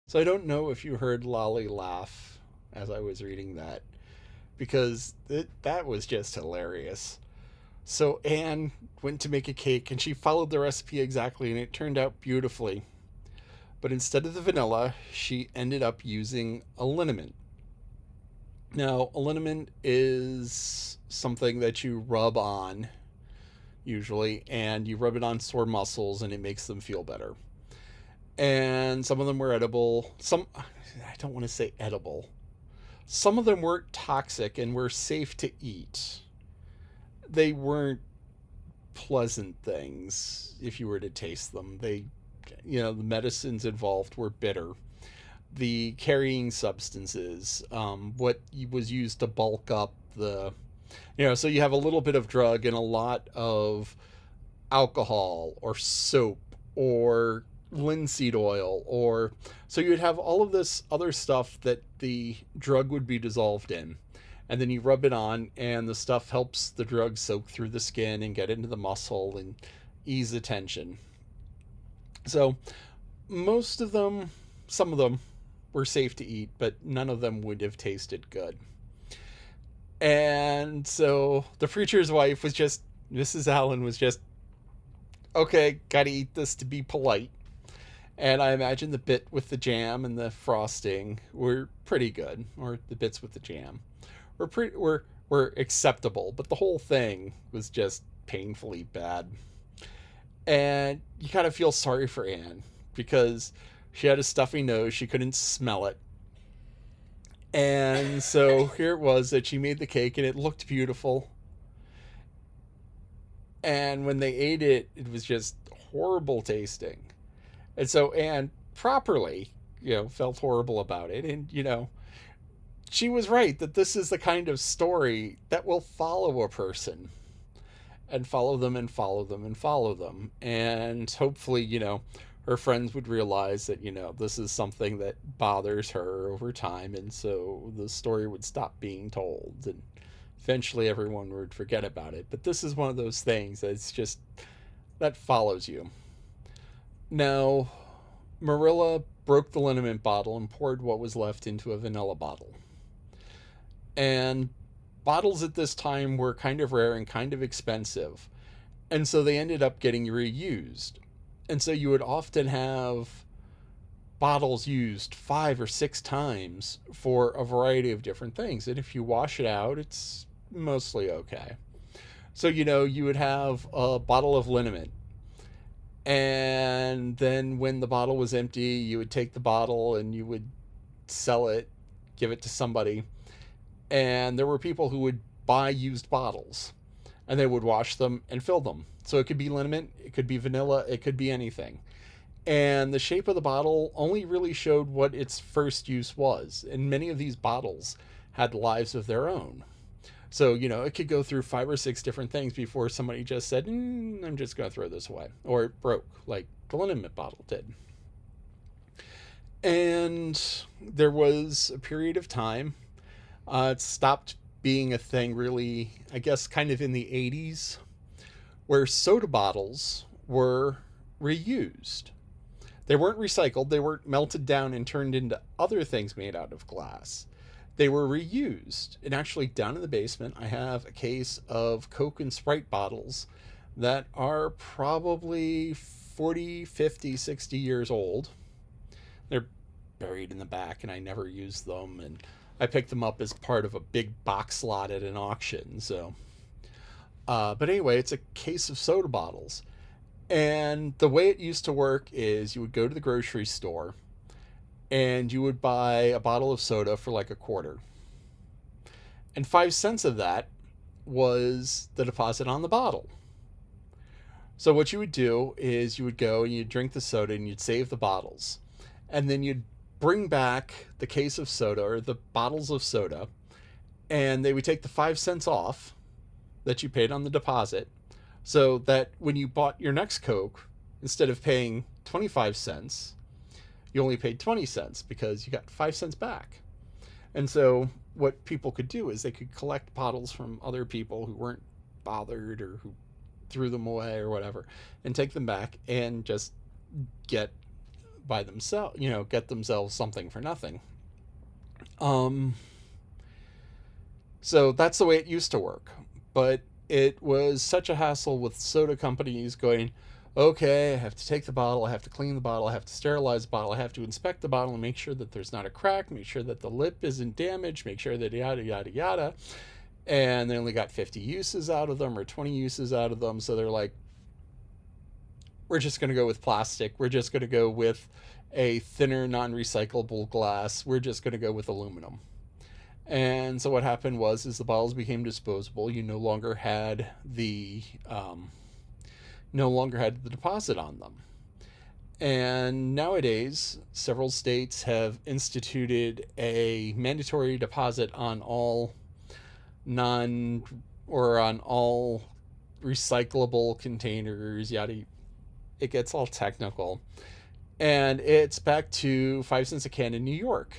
So I don't know if you heard Lolly laugh as I was reading that, because that was just hilarious. So Anne went to make a cake and she followed the recipe exactly and it turned out beautifully. But instead of the vanilla, she ended up using a liniment. Now, a liniment is something that you rub on usually, and you rub it on sore muscles and it makes them feel better. And some of them were edible. Some, I don't want to say edible. Some of them weren't toxic and were safe to eat. They weren't pleasant things if you were to taste them. The medicines involved were bitter. The carrying substances, what was used to bulk up so you have a little bit of drug and a lot of alcohol or soap or linseed oil, or so you would have all of this other stuff that the drug would be dissolved in, and then you rub it on and the stuff helps the drug soak through the skin and get into the muscle and ease the tension. So most of them, some of them were safe to eat, but none of them would have tasted good. And so the preacher's wife was just, Mrs. Allen was just, okay, gotta eat this to be polite. And I imagine the bit with the jam and the frosting were pretty good, or the bits with the jam were acceptable, but the whole thing was just painfully bad. And you kind of feel sorry for Anne because she had a stuffy nose, she couldn't smell it. And so here it was that she made the cake and it looked beautiful. And when they ate it, it was just horrible tasting. And so Anne properly, felt horrible about it. And, she was right that this is the kind of story that will follow a person and follow them and follow them and follow them. And hopefully, her friends would realize that, this is something that bothers her over time. And so the story would stop being told. And eventually everyone would forget about it. But this is one of those things that's just, that follows you. Now, Marilla broke the liniment bottle and poured what was left into a vanilla bottle. And bottles at this time were kind of rare and kind of expensive. And so they ended up getting reused. And so you would often have bottles used 5 or 6 times for a variety of different things. And if you wash it out, it's mostly okay. So, you would have a bottle of liniment. And then when the bottle was empty, you would take the bottle and you would sell it, give it to somebody. And there were people who would buy used bottles and they would wash them and fill them. So it could be liniment, it could be vanilla, it could be anything. And the shape of the bottle only really showed what its first use was. And many of these bottles had lives of their own. So, it could go through 5 or 6 different things before somebody just said, I'm just going to throw this away. Or it broke, like the liniment bottle did. And there was a period of time. It stopped being a thing really, I guess, kind of in the 80s, where soda bottles were reused. They weren't recycled, they weren't melted down and turned into other things made out of glass. They were reused. And actually, down in the basement, I have a case of Coke and Sprite bottles that are probably 40, 50, 60 years old. They're buried in the back, and I never used them. And I picked them up as part of a big box lot at an auction. But anyway, it's a case of soda bottles. And the way it used to work is you would go to the grocery store and you would buy a bottle of soda for like a quarter. And 5 cents of that was the deposit on the bottle. So what you would do is you would go and you'd drink the soda and you'd save the bottles. And then you'd bring back the case of soda or the bottles of soda, and they would take the 5 cents off that you paid on the deposit, so that when you bought your next Coke, instead of paying 25 cents, you only paid 20 cents because you got 5 cents back. And so what people could do is they could collect bottles from other people who weren't bothered or who threw them away or whatever, and take them back and just get by themselves, get themselves something for nothing. Um, so that's the way it used to work. But it was such a hassle with soda companies going, okay, I have to take the bottle, I have to clean the bottle, I have to sterilize the bottle, I have to inspect the bottle and make sure that there's not a crack, make sure that the lip isn't damaged, make sure that yada, yada, yada. And they only got 50 uses out of them or 20 uses out of them. So they're like, we're just going to go with plastic. We're just going to go with a thinner, non recyclable glass. We're just going to go with aluminum. And so what happened is the bottles became disposable. You no longer had the deposit on them. And nowadays, several states have instituted a mandatory deposit on all non or on all recyclable containers, yada. It gets all technical. And it's back to 5 cents a can in New York.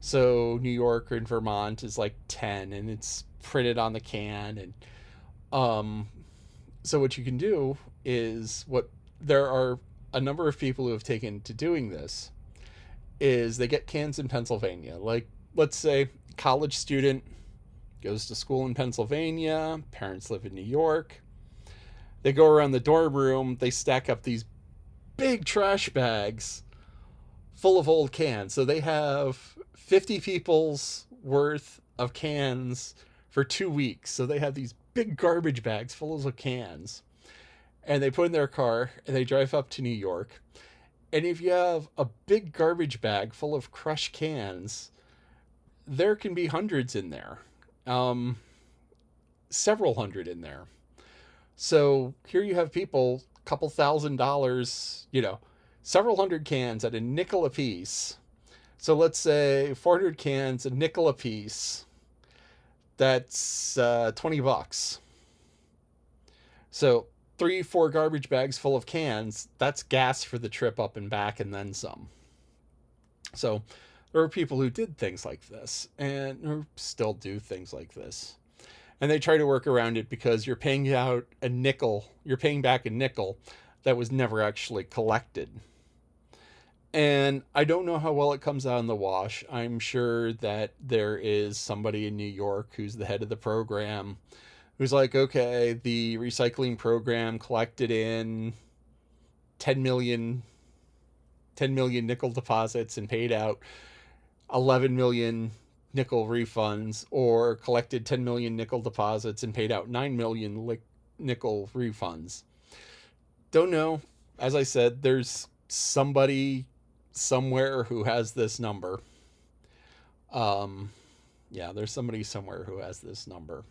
So New York and Vermont is like 10 and it's printed on the can. And so what you can do is there are a number of people who have taken to doing this is they get cans in Pennsylvania. Like, let's say college student goes to school in Pennsylvania, parents live in New York. They go around the dorm room, they stack up these big trash bags full of old cans. So they have 50 people's worth of cans for 2 weeks. So they have these big garbage bags full of cans. And they put in their car and they drive up to New York. And if you have a big garbage bag full of crushed cans, there can be hundreds in there. Several hundred in there. So here you have people, a couple $1,000s, several hundred cans at a nickel a piece. So let's say 400 cans, a nickel a piece. That's $20. So 3-4 garbage bags full of cans, that's gas for the trip up and back and then some. So there were people who did things like this and who still do things like this. And they try to work around it because you're paying back a nickel that was never actually collected. And I don't know how well it comes out in the wash. I'm sure that there is somebody in New York who's the head of the program who's like, okay, the recycling program collected in 10 million nickel deposits and paid out 11 million nickel refunds, or collected 10 million nickel deposits and paid out 9 million nickel refunds. Don't know. As I said, there's somebody somewhere who has this number. There's somebody somewhere who has this number.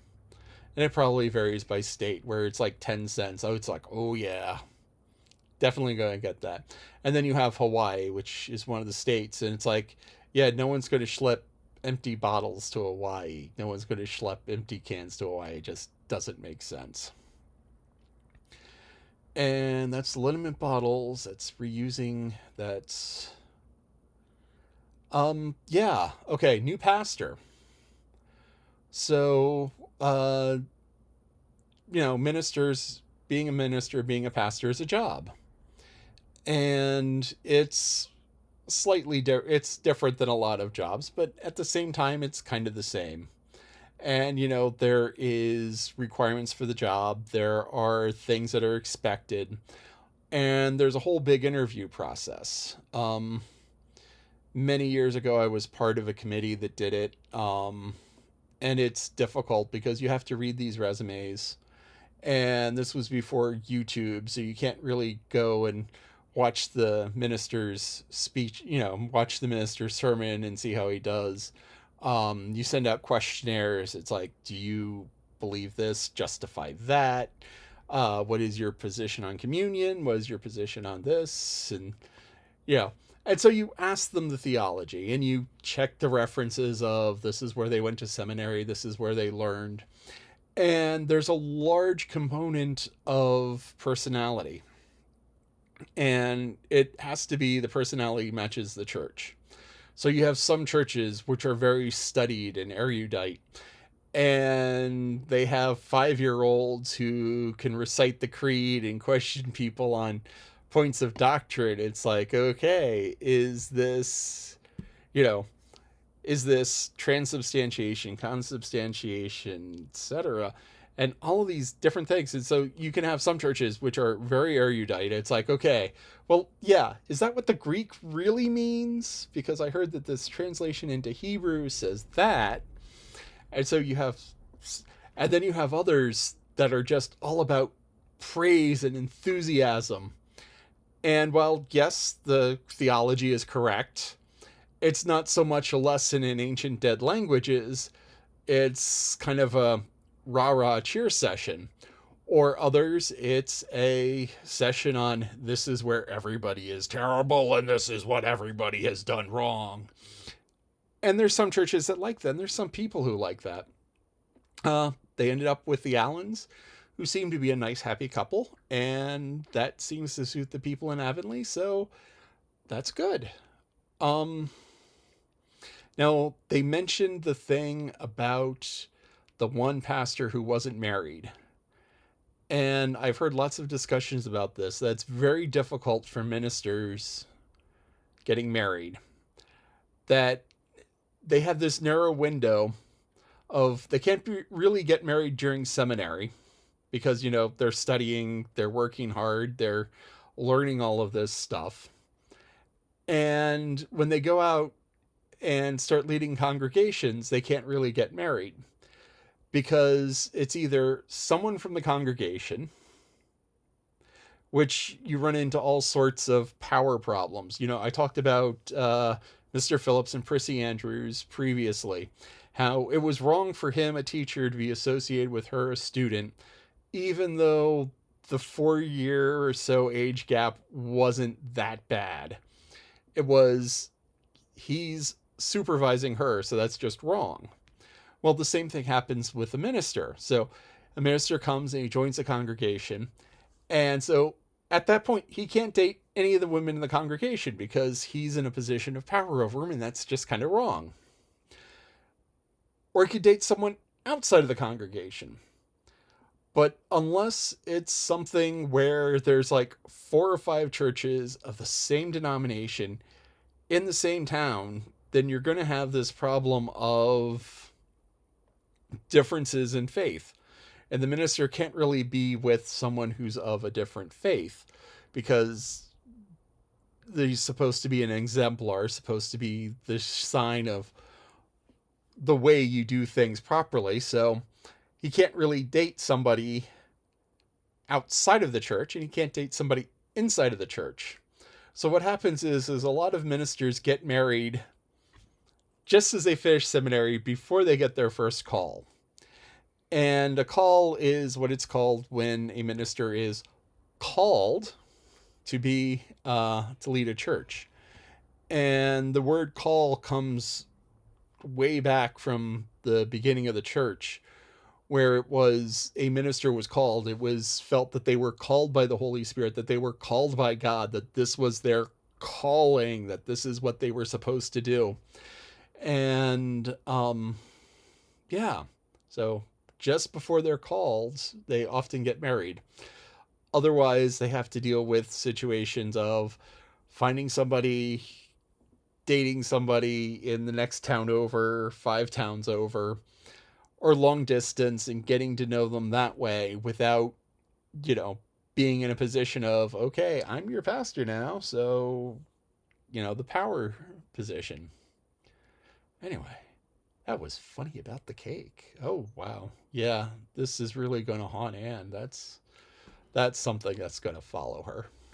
And it probably varies by state, where it's like 10 cents. Oh, it's like, oh yeah, definitely going to get that. And then you have Hawaii, which is one of the states. And it's like, yeah, no one's going to schlep empty bottles to Hawaii. No one's going to schlep empty cans to Hawaii. It just doesn't make sense. And that's liniment bottles. That's reusing. That's okay, new pastor. So ministers, being a minister, being a pastor is a job. And it's it's different than a lot of jobs, but at the same time it's kind of the same. And there is requirements for the job, there are things that are expected, and there's a whole big interview process. Many years ago I was part of a committee that did it, and it's difficult because you have to read these resumes, and this was before YouTube, so you can't really go and watch the minister's speech, watch the minister's sermon and see how he does. You send out questionnaires. It's like, do you believe this? Justify that. What is your position on communion? What is your position on this? And, and so you ask them the theology and you check the references of this is where they went to seminary. This is where they learned. And there's a large component of personality. And it has to be the personality matches the church. So you have some churches which are very studied and erudite, and they have 5-year-olds who can recite the creed and question people on points of doctrine. It's like, okay, you know, is this transubstantiation, consubstantiation, etc., and all of these different things. And so you can have some churches which are very erudite. It's like, okay, well, yeah, is that what the Greek really means? Because I heard that this translation into Hebrew says that. And so you have, and then you have others that are just all about praise and enthusiasm. And while, yes, the theology is correct, it's not so much a lesson in ancient dead languages. It's kind of a rah-rah cheer session. Or others, it's a session on this is where everybody is terrible and this is what everybody has done wrong. And there's some churches that like that, and there's some people who like that. They ended up with the Allens, who seem to be a nice, happy couple, and that seems to suit the people in Avonlea, so that's good. Um, Now, they mentioned the thing about the one pastor who wasn't married. And I've heard lots of discussions about this. That's very difficult for ministers getting married. That they have this narrow window of they can't really get married during seminary because, they're studying, they're working hard, they're learning all of this stuff. And when they go out and start leading congregations, they can't really get married because it's either someone from the congregation, which you run into all sorts of power problems. I talked about Mr. Phillips and Prissy Andrews previously, how it was wrong for him, a teacher, to be associated with her, a student, even though the 4-year or so age gap wasn't that bad. It was, he's supervising her, so that's just wrong. Well, the same thing happens with a minister. So a minister comes and he joins the congregation. And so at that point, he can't date any of the women in the congregation because he's in a position of power over them, and that's just kind of wrong. Or he could date someone outside of the congregation. But unless it's something where there's like 4 or 5 churches of the same denomination in the same town, then you're going to have this problem of differences in faith. And the minister can't really be with someone who's of a different faith because he's supposed to be an exemplar, supposed to be the sign of the way you do things properly. So he can't really date somebody outside of the church, and he can't date somebody inside of the church. So what happens is a lot of ministers get married just as they finish seminary before they get their first call. And a call is what it's called when a minister is called to be to lead a church. And the word call comes way back from the beginning of the church, where it was a minister was called. It was felt that they were called by the Holy Spirit, that they were called by God, that this was their calling, that this is what they were supposed to do. And yeah, so just before they're called, they often get married. Otherwise, they have to deal with situations of finding somebody, dating somebody in the next town over, 5 towns over, or long distance, and getting to know them that way without, being in a position of, okay, I'm your pastor now, so, the power position. Anyway, that was funny about the cake. Oh, wow. Yeah, this is really going to haunt Anne. That's something that's going to follow her.